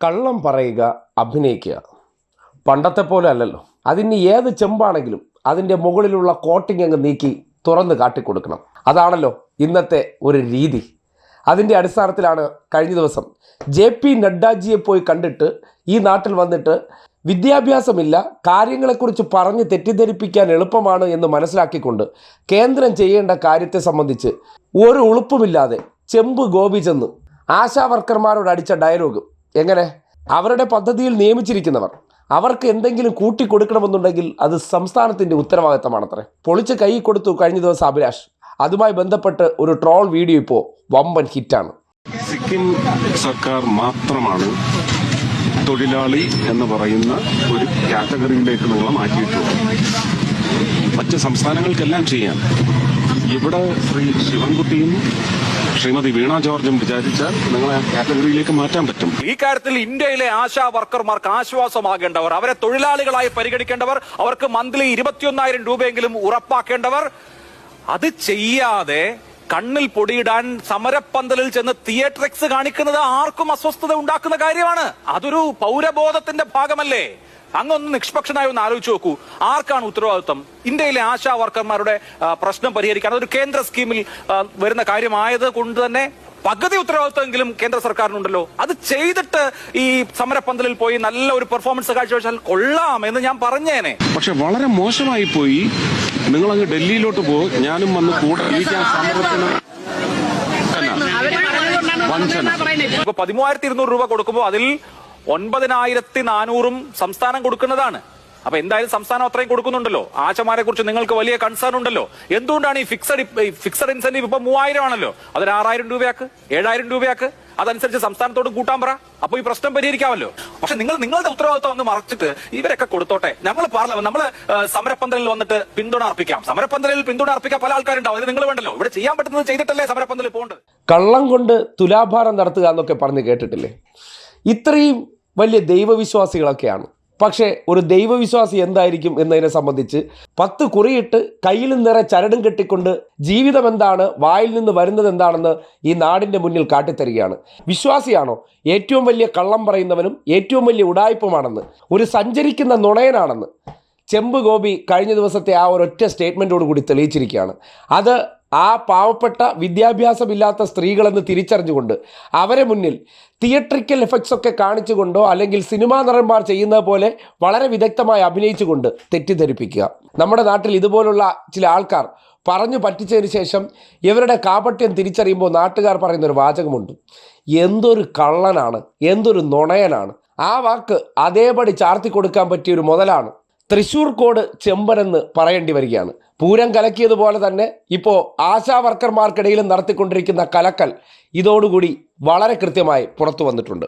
കള്ളം പറയുക, അഭിനയിക്കുക. പണ്ടത്തെ പോലെ അല്ലല്ലോ. അതിന് ഏത് ചെമ്പാണെങ്കിലും അതിൻ്റെ മുകളിലുള്ള കോട്ടിങ് അങ്ങ് നീക്കി തുറന്ന് കാട്ടിക്കൊടുക്കണം. അതാണല്ലോ ഇന്നത്തെ ഒരു രീതി. അതിൻ്റെ അടിസ്ഥാനത്തിലാണ് കഴിഞ്ഞ ദിവസം JP നഡ്ഡാജിയെ പോയി കണ്ടിട്ട് ഈ നാട്ടിൽ വന്നിട്ട് വിദ്യാഭ്യാസമില്ല, കാര്യങ്ങളെക്കുറിച്ച് പറഞ്ഞ് തെറ്റിദ്ധരിപ്പിക്കാൻ എളുപ്പമാണ് എന്ന് മനസ്സിലാക്കിക്കൊണ്ട് കേന്ദ്രം ചെയ്യേണ്ട കാര്യത്തെ സംബന്ധിച്ച് ഒരു ഉളുപ്പുമില്ലാതെ ചെമ്പ് ഗോപി ചെന്ന് ആശാ വർക്കർമാരോട് അടിച്ച ഡയലോഗ്. എങ്ങനെ? അവരുടെ പദ്ധതിയിൽ നിയമിച്ചിരിക്കുന്നവർ അവർക്ക് എന്തെങ്കിലും കൂട്ടിക്കൊടുക്കണമെന്നുണ്ടെങ്കിൽ അത് സംസ്ഥാനത്തിൻ്റെ ഉത്തരവാദിത്തമാണത്രേ. പൊളിച്ച് കൈ കൊടുത്തു കഴിഞ്ഞ ദിവസം അഭിലാഷ്. അതുമായി ബന്ധപ്പെട്ട് ഒരു ട്രോൾ വീഡിയോ ഇപ്പോൾ വമ്പൻ ഹിറ്റാണ്. സിക്കിം സർക്കാർ മാത്രമാണ് തൊഴിലാളി എന്ന് പറയുന്ന ഒരു കാറ്റഗറിയിലേക്ക് നമ്മൾ മാറ്റിയിട്ടുള്ളത്. മറ്റ് സംസ്ഥാനങ്ങൾക്കെല്ലാം ചെയ്യാം. ഇവിടെ ശ്രീ ശിവൻകുട്ടിയും ശ്രീമതി വീണ ജോർജും വിചാരിച്ചാൽ നിങ്ങളെ കാറ്റഗറിയിലേക്ക് മാറ്റാൻ പറ്റും. ഈ കാര്യത്തിൽ ഇന്ത്യയിലെ ആശാ വർക്കർമാർക്ക് ആശ്വാസമാകേണ്ടവർ, അവരെ തൊഴിലാളികളായി പരിഗണിക്കേണ്ടവർ, അവർക്ക് മന്ത്ലി 21,000 രൂപയെങ്കിലും ഉറപ്പാക്കേണ്ടവർ, അത് ചെയ്യാതെ കണ്ണിൽ പൊടിയിടാൻ സമരപ്പന്തലിൽ ചെന്ന് തിയേറ്ററിക്സ് കാണിക്കുന്നത് ആർക്കും അസ്വസ്ഥത ഉണ്ടാക്കുന്ന കാര്യമാണ്. അതൊരു പൗരബോധത്തിന്റെ ഭാഗമല്ലേ? അങ്ങൊന്ന് നിഷ്പക്ഷനായി ഒന്ന് ആലോചിച്ച് നോക്കൂ. ആർക്കാണ് ഉത്തരവാദിത്വം? ഇന്ത്യയിലെ ആശാ വർക്കർമാരുടെ പ്രശ്നം പരിഹരിക്കാൻ അതൊരു കേന്ദ്ര സ്കീമിൽ വരുന്ന കാര്യമായത് കൊണ്ട് തന്നെ പകുതി ഉത്തരവാദിത്വമെങ്കിലും കേന്ദ്ര സർക്കാരിനുണ്ടല്ലോ. അത് ചെയ്തിട്ട് ഈ സമരപ്പന്തലിൽ പോയി നല്ല ഒരു പെർഫോമൻസ് കാഴ്ചവെച്ചാൽ കൊള്ളാം എന്ന് ഞാൻ പറഞ്ഞേനെ. പക്ഷെ വളരെ മോശമായി പോയി. നിങ്ങളങ്ങ് ഡൽഹിയിലോട്ട് പോകും, ഞാനും വന്ന് കൂടെ ഈ സമരത്തിന് ഇപ്പൊ 13,200 രൂപ കൊടുക്കുമ്പോൾ അതിൽ 9,400 സംസ്ഥാനം കൊടുക്കുന്നതാണ്. അപ്പൊ എന്തായാലും സംസ്ഥാനം അത്രയും കൊടുക്കുന്നുണ്ടല്ലോ. ആശമാരെ കുറിച്ച് നിങ്ങൾക്ക് വലിയ കൺസേൺ ഉണ്ടല്ലോ. എന്തുകൊണ്ടാണ് ഈ ഫിക്സഡ് ഇൻസെന്റീവ് ഇപ്പൊ 3,000 ആണല്ലോ, അതൊരു 6,000 രൂപയാക്ക്, 7,000 രൂപയാക്ക്, അതനുസരിച്ച് സംസ്ഥാനത്തോട് കൂട്ടാൻ പറ. അപ്പൊ ഈ പ്രശ്നം പരിഹരിക്കാമല്ലോ. പക്ഷെ നിങ്ങളുടെ ഉത്തരവാദിത്വം ഒന്ന് മറച്ചിട്ട് ഇവരൊക്കെ കൊടുത്തോട്ടെ, നമ്മള് സമരപ്പന്തലിൽ വന്നിട്ട് പിന്തുണ അർപ്പിക്കാം. സമരപ്പന്തലിൽ പിന്തുണ അർപ്പിക്കാൻ പല ആൾക്കാരുണ്ടാവും. അത് നിങ്ങൾ വേണ്ടല്ലോ. ഇവിടെ ചെയ്യാൻ പറ്റുന്നത് ചെയ്തിട്ടല്ലേ സമരപ്പന്തലിൽ പോകേണ്ടത്. കള്ളം കൊണ്ട് തുലാഭാരം നടത്തുക എന്നൊക്കെ പറഞ്ഞ് കേട്ടിട്ടില്ലേ? ഇത്രയും വലിയ ദൈവവിശ്വാസികളൊക്കെയാണ്. പക്ഷേ ഒരു ദൈവവിശ്വാസി എന്തായിരിക്കും എന്നതിനെ സംബന്ധിച്ച് 10 കുറിയിട്ട് കയ്യിൽ നിറയെ ചരടും കെട്ടിക്കൊണ്ട് ജീവിതം എന്താണ്, വായിൽ നിന്ന് വരുന്നത് എന്താണെന്ന് ഈ നാടിൻ്റെ മുന്നിൽ കാട്ടിത്തരികയാണ്. വിശ്വാസിയാണോ? ഏറ്റവും വലിയ കള്ളം പറയുന്നവനും ഏറ്റവും വലിയ ഉടായ്പുമാണെന്ന്, ഒരു സഞ്ചരിക്കുന്ന നുണയനാണെന്ന് ചെമ്പ് ഗോപി കഴിഞ്ഞ ദിവസത്തെ ആ ഒരൊറ്റ സ്റ്റേറ്റ്മെൻറ്റോട് കൂടി തെളിയിച്ചിരിക്കുകയാണ്. അത് ആ പാവപ്പെട്ട വിദ്യാഭ്യാസമില്ലാത്ത സ്ത്രീകളെന്ന് തിരിച്ചറിഞ്ഞുകൊണ്ട് അവരെ മുന്നിൽ തിയേറ്ററിക്കൽ എഫക്ട്സ് ഒക്കെ കാണിച്ചുകൊണ്ടോ അല്ലെങ്കിൽ സിനിമാ നടന്മാർ ചെയ്യുന്നത് പോലെ വളരെ വിദഗ്ധമായി അഭിനയിച്ചുകൊണ്ട് തെറ്റിദ്ധരിപ്പിക്കുക. നമ്മുടെ നാട്ടിൽ ഇതുപോലുള്ള ചില ആൾക്കാർ പറഞ്ഞു പറ്റിച്ചതിന് ശേഷം ഇവരുടെ കാപട്യം തിരിച്ചറിയുമ്പോൾ നാട്ടുകാർ പറയുന്നൊരു വാചകമുണ്ട്: എന്തൊരു കള്ളനാണ്, എന്തൊരു നുണയനാണ്. ആ വാക്ക് അതേപടി ചാർത്തി കൊടുക്കാൻ പറ്റിയൊരു മുതലാണ് തൃശ്ശൂർ കോട് ചെമ്പനെന്ന് പറയേണ്ടി വരികയാണ്. പൂരം കലക്കിയതുപോലെ തന്നെ ഇപ്പോൾ ആശാ വർക്കർമാർക്കിടയിലും നടത്തിക്കൊണ്ടിരിക്കുന്ന കലക്കൽ ഇതോടുകൂടി വളരെ കൃത്യമായി പുറത്തു വന്നിട്ടുണ്ട്.